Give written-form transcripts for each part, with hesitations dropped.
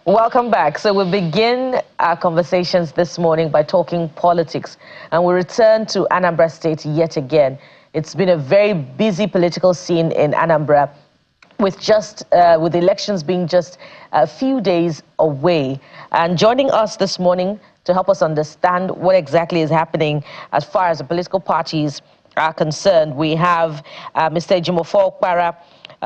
Welcome back. So we begin our conversations this morning by talking politics, and we return to Anambra State yet again. It's been a very busy political scene in Anambra, with with elections being just a few days away. And joining us this morning to help us understand what exactly is happening as far as the political parties are concerned, we have Mr. Ejimofor Okpara,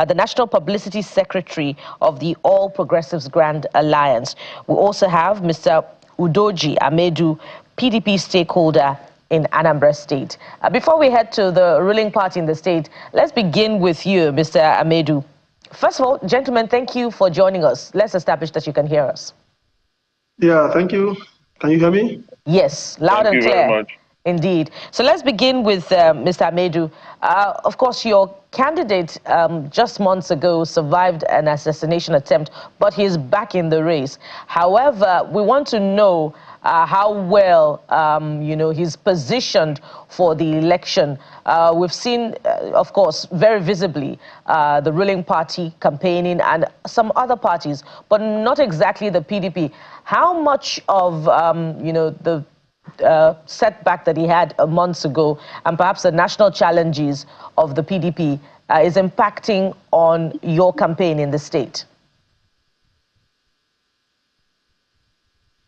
the National Publicity Secretary of the All Progressives Grand Alliance. We also have Mr. Udoji Amedu, PDP stakeholder in Anambra State. Before we head to the ruling party in the state, let's begin with you, Mr. Amedu. First of all, gentlemen, thank you for joining us. Let's establish that you can hear us. Yeah, thank you. Can you hear me? Yes, loud and clear. Thank you very much. Indeed. So let's begin with Mr. Amedu. Of course, your candidate just months ago survived an assassination attempt, but he's back in the race. However, we want to know how well, he's positioned for the election. We've seen, of course, very visibly the ruling party campaigning and some other parties, but not exactly the PDP. How much of, the setback that he had months ago and perhaps the national challenges of the PDP is impacting on your campaign in the state?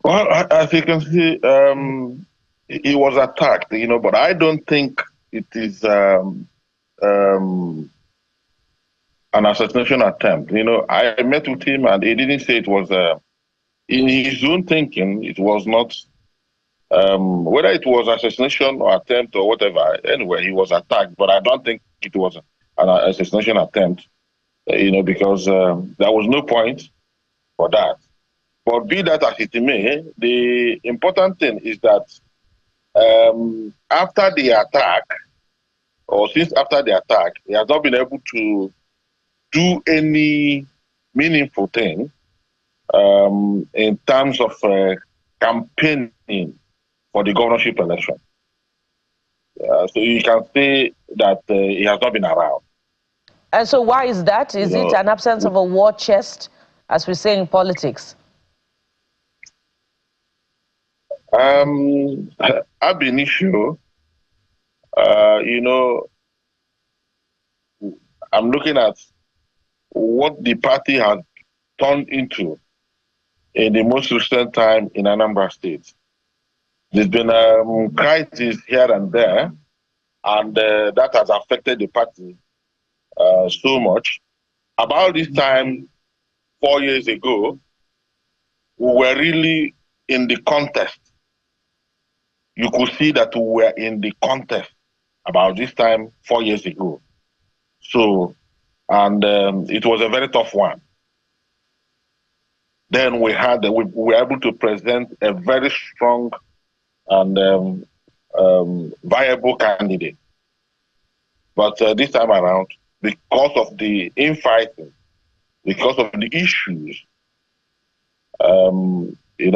Well, as you can see, he was attacked, but I don't think it is an assassination attempt. I met with him and he didn't say it was, in his own thinking, it was not, whether it was assassination or attempt or whatever, anyway, he was attacked, but I don't think it was an assassination attempt, because there was no point for that. But be that as it may, the important thing is that after the attack, or since after the attack, he has not been able to do any meaningful thing in terms of campaigning for the governorship election. So you can say that he has not been around. And so why is that? Is it an absence of a war chest, as we say in politics? Ab initio, I'm looking at what the party has turned into in the most recent time in Anambra State. There's been a crisis here and there, and that has affected the party so much. About this time, 4 years ago, we were really in the contest. You could see that we were in the contest about this time 4 years ago. So, and it was a very tough one. Then we were able to present a very strong and viable candidate. But this time around, because of the infighting, because of the issues, we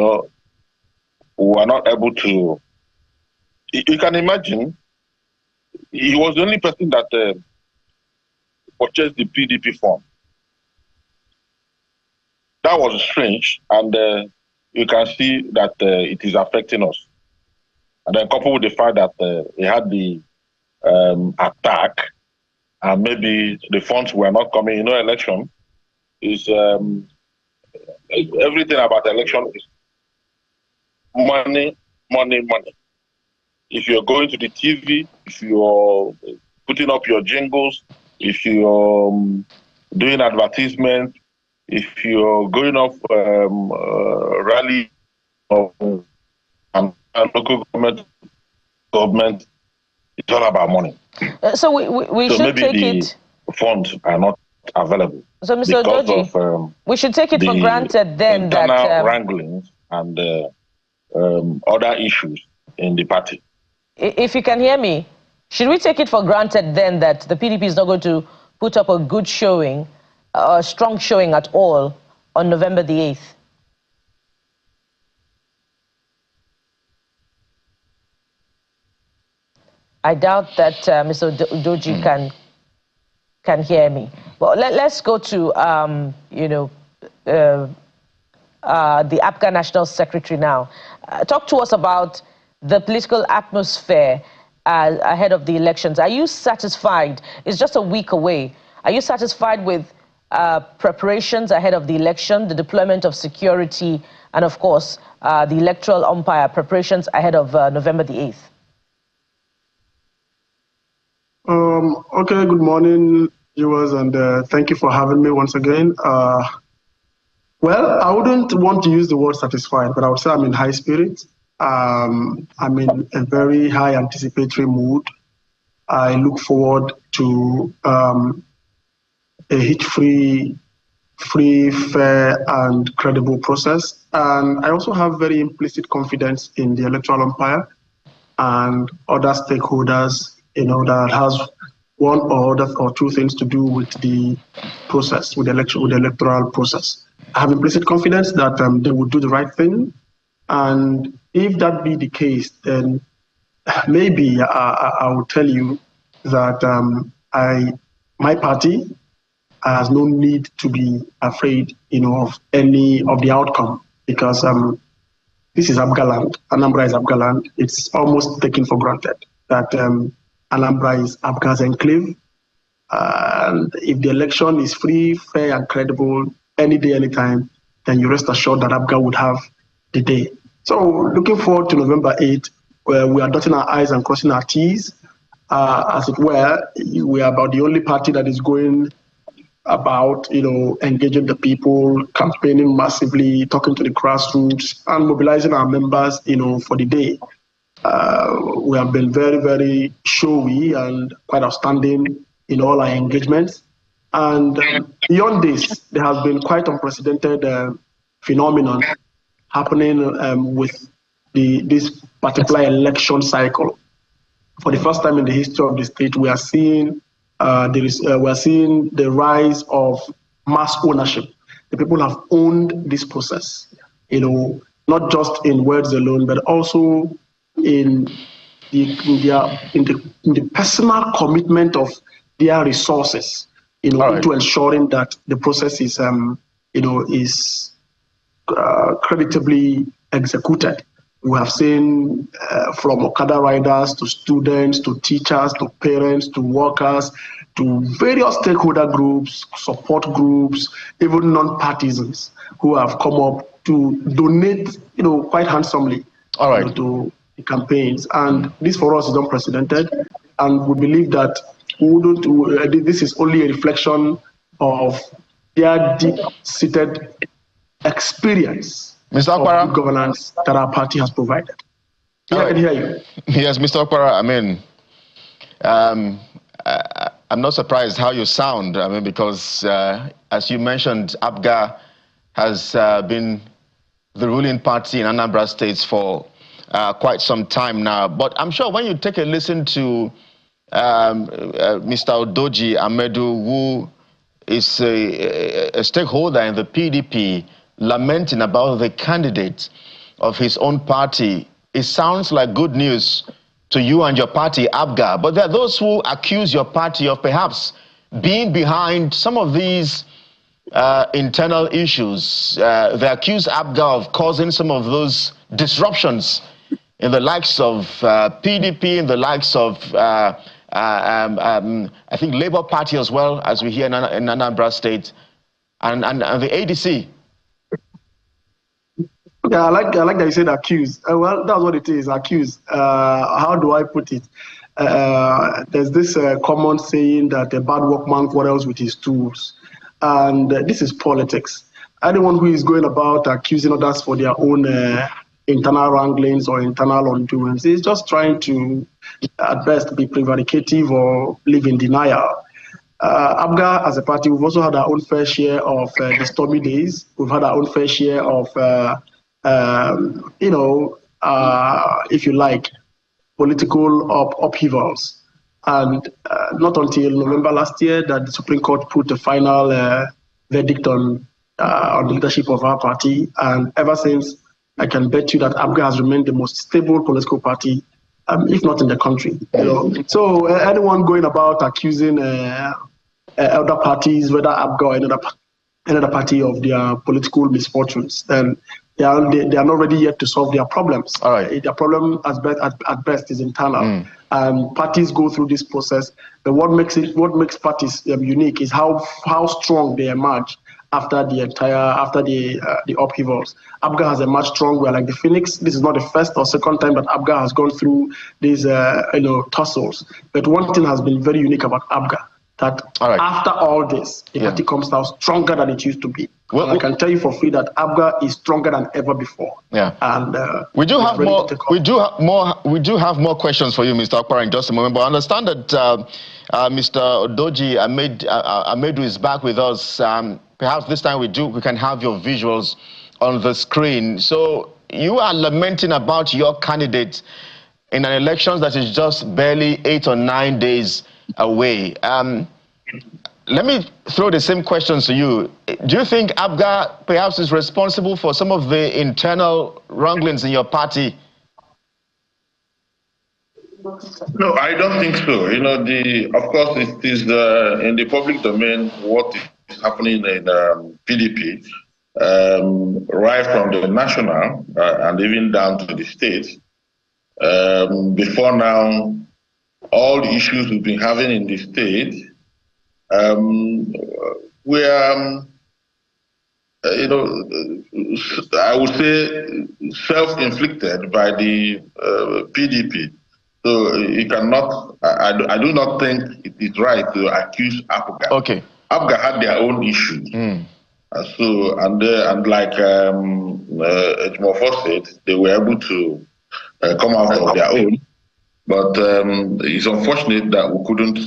were not able to. You can imagine, he was the only person that purchased the PDP form. That was strange, and you can see that it is affecting us. And then coupled with the fact that he had the attack, and maybe the funds were not coming. Election is everything about election is money, money, money. If you're going to the TV, if you're putting up your jingles, if you're doing advertisement, if you're going off rally and local government, it's all about money. So we should take it. Funds are not available. So, Mr. Odoji, we should take it for granted then that wranglings and other issues in the party. If you can hear me, should we take it for granted then that the PDP is not going to put up a good showing, a strong showing at all on November the 8th? I doubt that Mr. Udoji can hear me. Well, let's go to the APGA National Secretary now. Talk to us about the political atmosphere ahead of the elections. Are you satisfied? It's just a week away. Are you satisfied with preparations ahead of the election, the deployment of security, and of course, the electoral umpire preparations ahead of November the 8th? Okay, good morning, viewers, and thank you for having me once again. Well, I wouldn't want to use the word satisfied, but I would say I'm in high spirits. I'm in a very high anticipatory mood. I look forward to a hitch-free, free, fair, and credible process. And I also have very implicit confidence in the electoral umpire and other stakeholders, that has one or two things to do with the process, with the electoral process. I have implicit confidence that they will do the right thing. And if that be the case, then maybe I will tell you that my party has no need to be afraid, of any of the outcome, because this is APGA land. Anambra is APGA land. It's almost taken for granted that Anambra is APGA's enclave. And if the election is free, fair, and credible, any day, anytime, then you rest assured that APGA would have the day. So looking forward to November 8th, where we are dotting our I's and crossing our T's. As it were, we are about the only party that is going about, engaging the people, campaigning massively, talking to the grassroots, and mobilizing our members, for the day. We have been very, very showy and quite outstanding in all our engagements. And beyond this, there has been quite unprecedented phenomenon happening with this particular election cycle. For the first time in the history of the state, we are seeing the rise of mass ownership. The people have owned this process, not just in words alone, but also in the personal commitment of their resources, into ensuring that the process is, is creditably executed. We have seen from Okada riders to students to teachers to parents to workers to various stakeholder groups, support groups, even non-partisans who have come up to donate, quite handsomely to the campaigns. And this for us is unprecedented. And we believe that this is only a reflection of their deep-seated experience Mr. of Okpara, good governance that our party has provided. I can hear you. Yes, Mr. Okpara, I'm not surprised how you sound, because as you mentioned, APGA has been the ruling party in Anambra State for quite some time now. But I'm sure when you take a listen to Mr. Odoji Amedu, who is a stakeholder in the PDP, lamenting about the candidate of his own party, it sounds like good news to you and your party, APGA. But there are those who accuse your party of perhaps being behind some of these internal issues. They accuse APGA of causing some of those disruptions in the likes of PDP, in the likes of, I think, Labour Party as well, as we hear in Anambra State, and the ADC. Yeah, I like that you said accuse. Well, that's what it is, accuse. How do I put it? There's this common saying that a bad workman quarrels with his tools. And this is politics. Anyone who is going about accusing others for their own internal wranglings or internal undoings is just trying to, at best, be prevaricative or live in denial. APGA, as a party, we've also had our own fair share of the stormy days. We've had our own fair share of if you like, political upheavals. And not until November last year that the Supreme Court put a final verdict on the leadership of our party. And ever since, I can bet you that APGA has remained the most stable political party, if not in the country. So anyone going about accusing other parties, whether APGA or another another party of their political misfortunes, then they are not ready yet to solve their problems. All right. Their problem at best is internal. And parties go through this process. But what makes parties unique is how strong they emerge after the upheavals. APGA has emerged strong. We're like the phoenix. This is not the first or second time that APGA has gone through these tussles. But one thing has been very unique about APGA, that after all this, the party comes out stronger than it used to be. Well, I can tell you for free that APGA is stronger than ever before. Yeah. And we do have more. We do have more questions for you, Mr. Okpara, in just a moment. But I understand that Mr. Odoji Amedu is back with us. Perhaps this time we can have your visuals on the screen. So you are lamenting about your candidate in an election that is just barely 8 or 9 days away. Let me throw the same questions to you. Do you think APGA perhaps is responsible for some of the internal wranglings in your party? No, I don't think so. You know, of course, it is in the public domain what is happening in PDP, right from the national and even down to the states. Before now, all the issues we've been having in the state were, I would say, self-inflicted by the PDP. So you cannot. I do not think it is right to accuse APGA. Okay. APGA had their own issues. So and like Ejimofor said, they were able to come out of their own. But it's unfortunate that we couldn't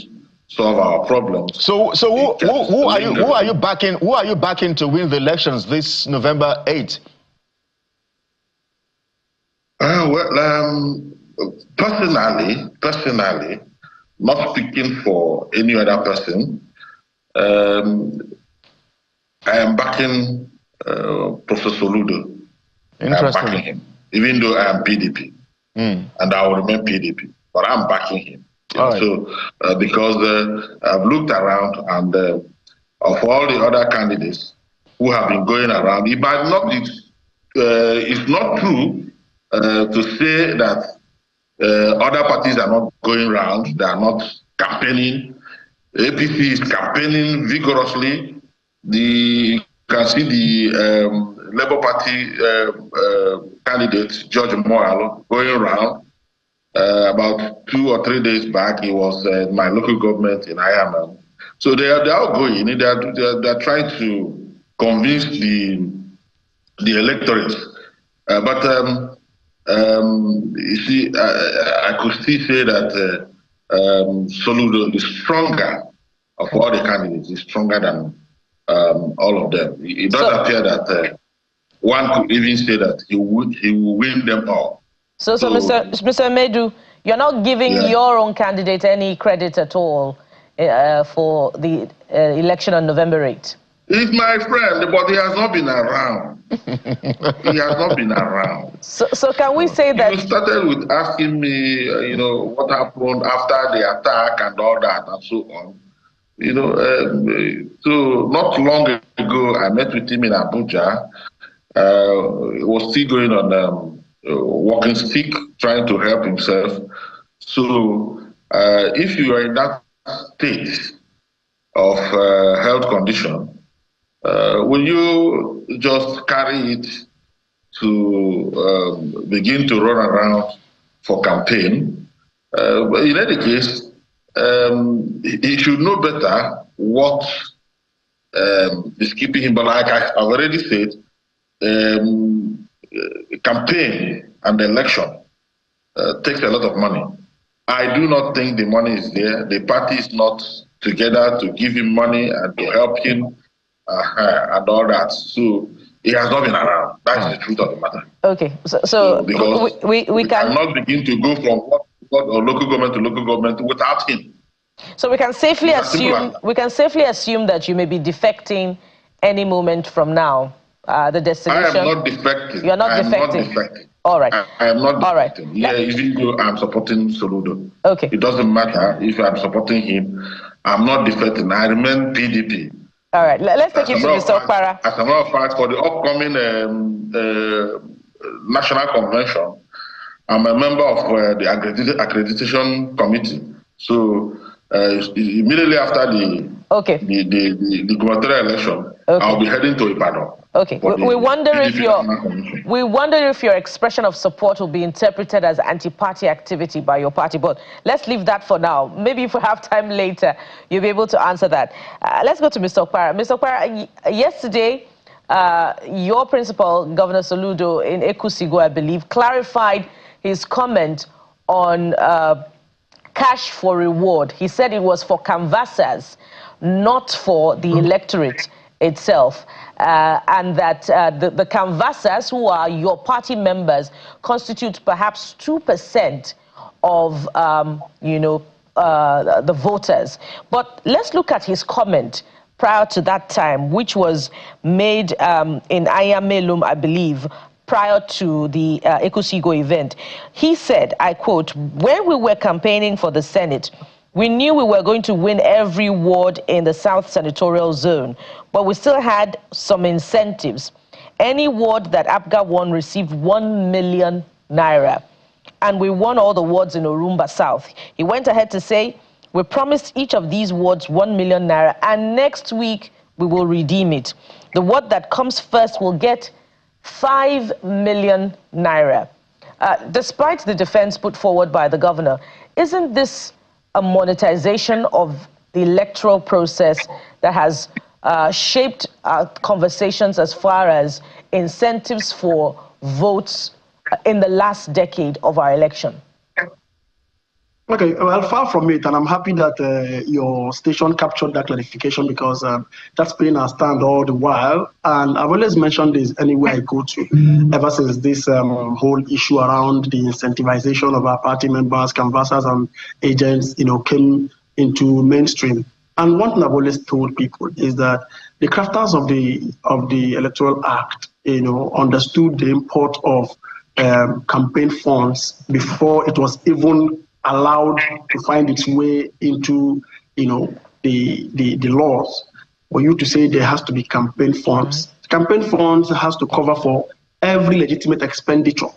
solve our problems. So who are you backing? Who are you backing to win the elections this November 8th? Personally, not speaking for any other person, I am backing Professor Soludo. I am backing him, even though I am PDP. And I will remain PDP, but I'm backing him. Right. So, because I've looked around, and of all the other candidates who have been going around, it might not be, it's not true to say that other parties are not going around, they are not campaigning. APC is campaigning vigorously. You can see the Labour Party candidate, George Moyle, going around. About 2 or 3 days back, he was my local government in Ayama. So they are all going. They are trying to convince the electorate. But you see, I could still say that Soludo is stronger of all the candidates. He's stronger than all of them. It does appear that one could even say that he will win them all. So Mr. Amedu, you're not giving your own candidate any credit at all for the election on November 8th? He's my friend, but he has not been around. He has not been around. So can we say that... You started with asking me, what happened after the attack and all that and so on. So not long ago, I met with him in Abuja. He was still going on walking stick, trying to help himself. So if you are in that state of health condition, will you just carry it to begin to run around for campaign? But in any case, he should know better what is keeping him. But like I've already said, campaign and election takes a lot of money. I do not think the money is there. The party is not together to give him money and to help him and all that. So he has not been around. That's the truth of the matter. Okay, so because we cannot begin to go from local government to local government without him. So we can safely assume that you may be defecting any moment from now. The destination. I am not defecting. You're not defecting. All right. I am not defecting. All right. Yeah, even though I'm supporting Soludo. Okay. It doesn't matter if I'm supporting him. I'm not defecting. I remain PDP. All right, let's take it to Mr. Okpara. As a matter of fact, for the upcoming National Convention, I'm a member of the accreditation committee. So immediately after the gubernatorial election, I'll be heading to Ibadan. Okay. We wonder if your expression of support will be interpreted as anti-party activity by your party. But let's leave that for now. Maybe if we have time later, you'll be able to answer that. Let's go to Mr. Okpara. Mr. Okpara, yesterday, your principal, Governor Soludo in Ekusigo, I believe, clarified his comment on cash for reward. He said it was for canvassers, not for the electorate itself. And that the canvassers, who are your party members, constitute perhaps 2% of, the voters. But let's look at his comment prior to that time, which was made in Ayamelum, I believe, prior to the Ekusigo event. He said, I quote, "When we were campaigning for the Senate, we knew we were going to win every ward in the South Senatorial Zone, but we still had some incentives. Any ward that APGA won received 1 million naira, and we won all the wards in Orumba South." He went ahead to say, "We promised each of these wards 1 million naira, and next week we will redeem it. The ward that comes first will get 5 million naira. Despite the defense put forward by the governor, isn't this a monetization of the electoral process that has shaped conversations as far as incentives for votes in the last decade of our election?" Okay, well, far from it, and I'm happy that your station captured that clarification, because that's been our stand all the while. And I've always mentioned this anywhere I go to, ever since this whole issue around the incentivization of our party members, canvassers, and agents, came into mainstream. And one thing I've always told people is that the crafters of the Electoral Act, understood the import of campaign funds before it was even allowed to find its way into, the laws. For you to say there has to be campaign funds, campaign funds has to cover for every legitimate expenditure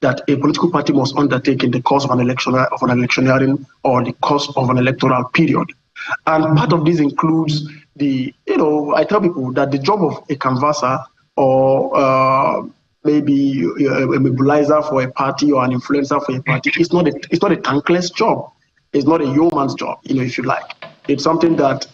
that a political party must undertake in the course of an electioneering or the course of an electoral period. And part of this includes I tell people that the job of a canvasser or maybe a mobilizer for a party or an influencer for a party, it's not a thankless job. It's not a yeoman's job, if you like. It's something that,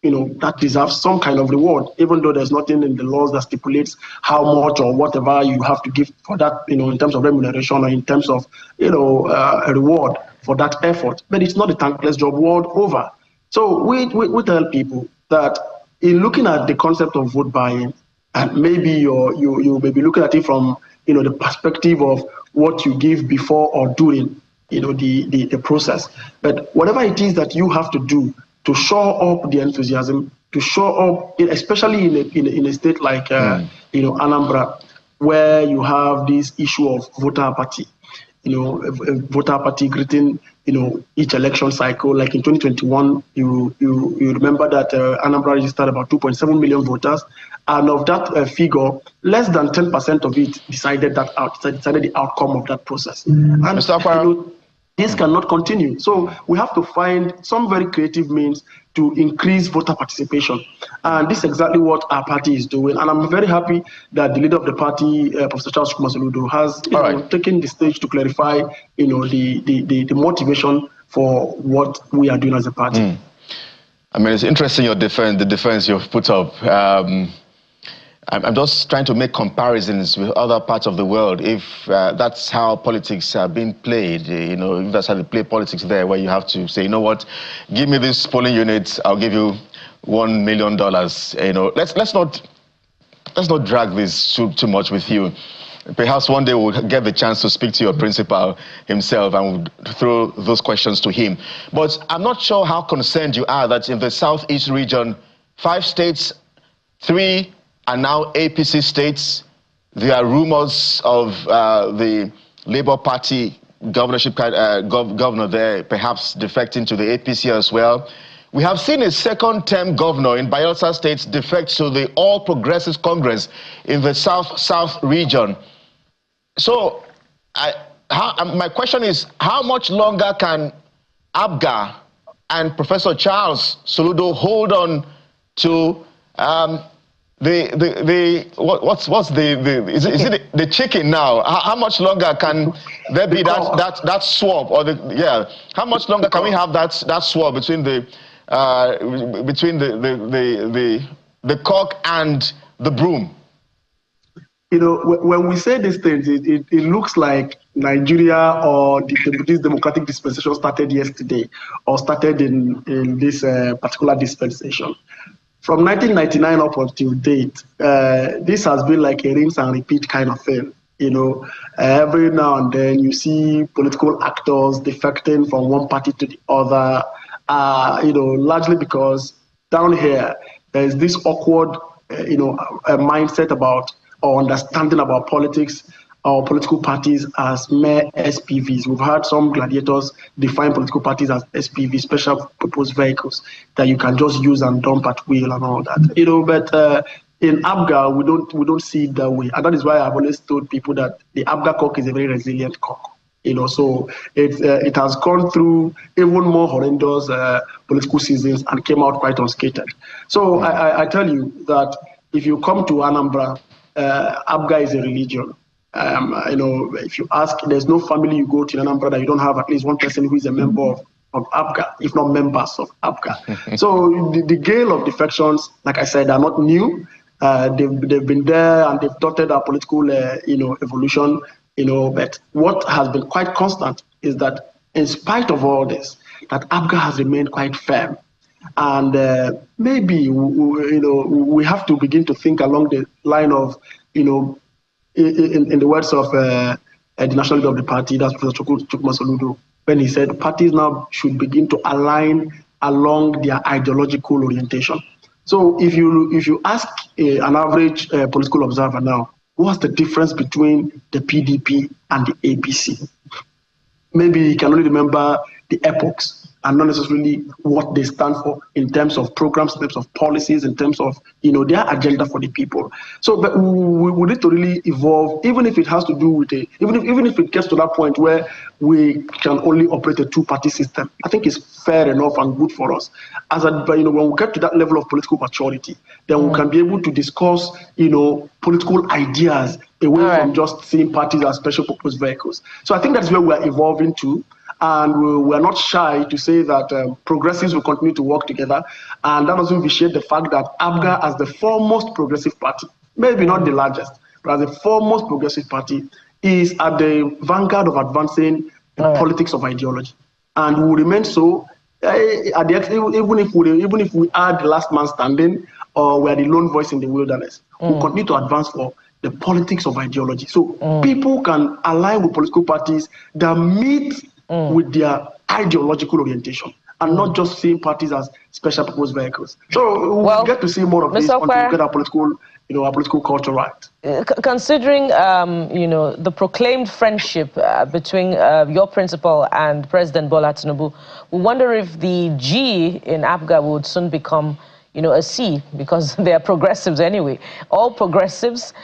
that deserves some kind of reward, even though there's nothing in the laws that stipulates how much or whatever you have to give for that, in terms of remuneration or in terms of, a reward for that effort. But it's not a thankless job world over. So we tell people that in looking at the concept of vote buying, and maybe you may be looking at it from the perspective of what you give before or during the process. But whatever it is that you have to do to show up the enthusiasm, to show up, especially in a state like Anambra, where you have this issue of voter apathy. Voter apathy greeting each election cycle. Like in 2021, you remember that Anambra registered about 2.7 million voters, and of that figure, less than 10% of it decided the outcome of that process. And this cannot continue. So we have to find some very creative means to increase voter participation. And this is exactly what our party is doing. And I'm very happy that the leader of the party, Professor Charles Soludo, has taken the stage to clarify, the motivation for what we are doing as a party. I mean, it's interesting the defense you've put up. I'm just trying to make comparisons with other parts of the world. If that's how politics are being played, if that's how they play politics there, where you have to say, give me this polling unit, I'll give you $1 million. Let's not drag this too much with you. Perhaps one day we'll get the chance to speak to your principal himself and we'll throw those questions to him. But I'm not sure how concerned you are that in the Southeast region, 5 states, 3 are now APC states. There are rumors of the Labour Party governorship governor there perhaps defecting to the APC as well. We have seen a second-term governor in Bayelsa State defect to the All Progressives Congress in the South region. So, my question is, how much longer can APGA and Professor Charles Soludo hold on to is it the chicken now? How much longer can there be that swap, or how much longer can we have that swap between the cock and the broom? You know, when we say these things, it looks like Nigeria or this democratic dispensation started yesterday or started in this particular dispensation. From 1999 up until date, this has been like a rinse and repeat kind of thing. You know, every now and then you see political actors defecting from one party to the other, you know, largely because down here, there's this awkward, mindset about or understanding about politics or political parties as mere SPVs. We've had some gladiators define political parties as SPVs, special purpose vehicles that you can just use and dump at will and all that. You know, but in APGA, we don't see it that way, and that is why I've always told people that the APGA cock is a very resilient cock. You know, so it has gone through even more horrendous political seasons and came out quite unscathed. So I tell you that if you come to Anambra, APGA is a religion. You know, if you ask, there's no family you go to in Anambra that you don't have at least one person who is a member of APGA, if not members of APGA. So the gale of defections, like I said, are not new. They've been there and they've dotted our political, evolution. You know, but what has been quite constant is that in spite of all this, that APGA has remained quite firm. And maybe, we have to begin to think along the line of, in the words of the national leader of the party, that's Professor Chukwuma Soludo, when he said parties now should begin to align along their ideological orientation. So if you ask an average political observer now, what's the difference between the PDP and the APC? Maybe he can only remember the epochs and not necessarily what they stand for in terms of programs, in terms of policies, in terms of their agenda for the people. So but we need to really evolve, even if it has to do with even if it gets to that point where we can only operate a two-party system. I think it's fair enough and good for us. When we get to that level of political maturity, then we can be able to discuss political ideas away from just seeing parties as special purpose vehicles. So I think that's where we are evolving to. And we're not shy to say that progressives will continue to work together. And that doesn't vitiate the fact that APGA, as the foremost progressive party, maybe not the largest, but as the foremost progressive party, is at the vanguard of advancing the politics of ideology. And will remain so, even if we are the last man standing, or we are the lone voice in the wilderness, we'll continue to advance for the politics of ideology. So people can align with political parties that meet with their ideological orientation and not just seeing parties as special purpose vehicles. So we'll get to see more of this until we get our political culture right. Considering, the proclaimed friendship between your principal and President Bola Tinubu, we wonder if the G in APGA would soon become a C, because they are progressives anyway. All progressives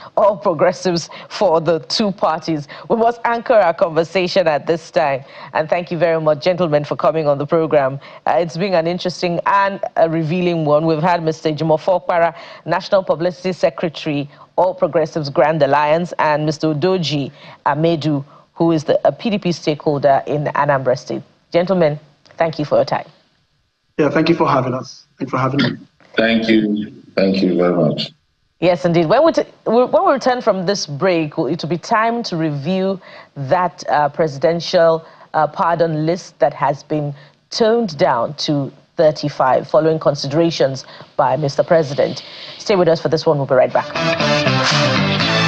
for the two parties. We must anchor our conversation at this time. And thank you very much, gentlemen, for coming on the program. It's been an interesting and a revealing one. We've had Mr. Jumoke Okpara, National Publicity Secretary, All Progressives Grand Alliance, and Mr. Udoji Amedu, who is a PDP stakeholder in Anambra State. Gentlemen, thank you for your time. Yeah, thank you for having us. Thank you for having me. Thank you. Thank you very much. Yes, indeed. When we return from this break, it will be time to review that presidential pardon list that has been toned down to 35 following considerations by Mr. President. Stay with us for this one. We'll be right back.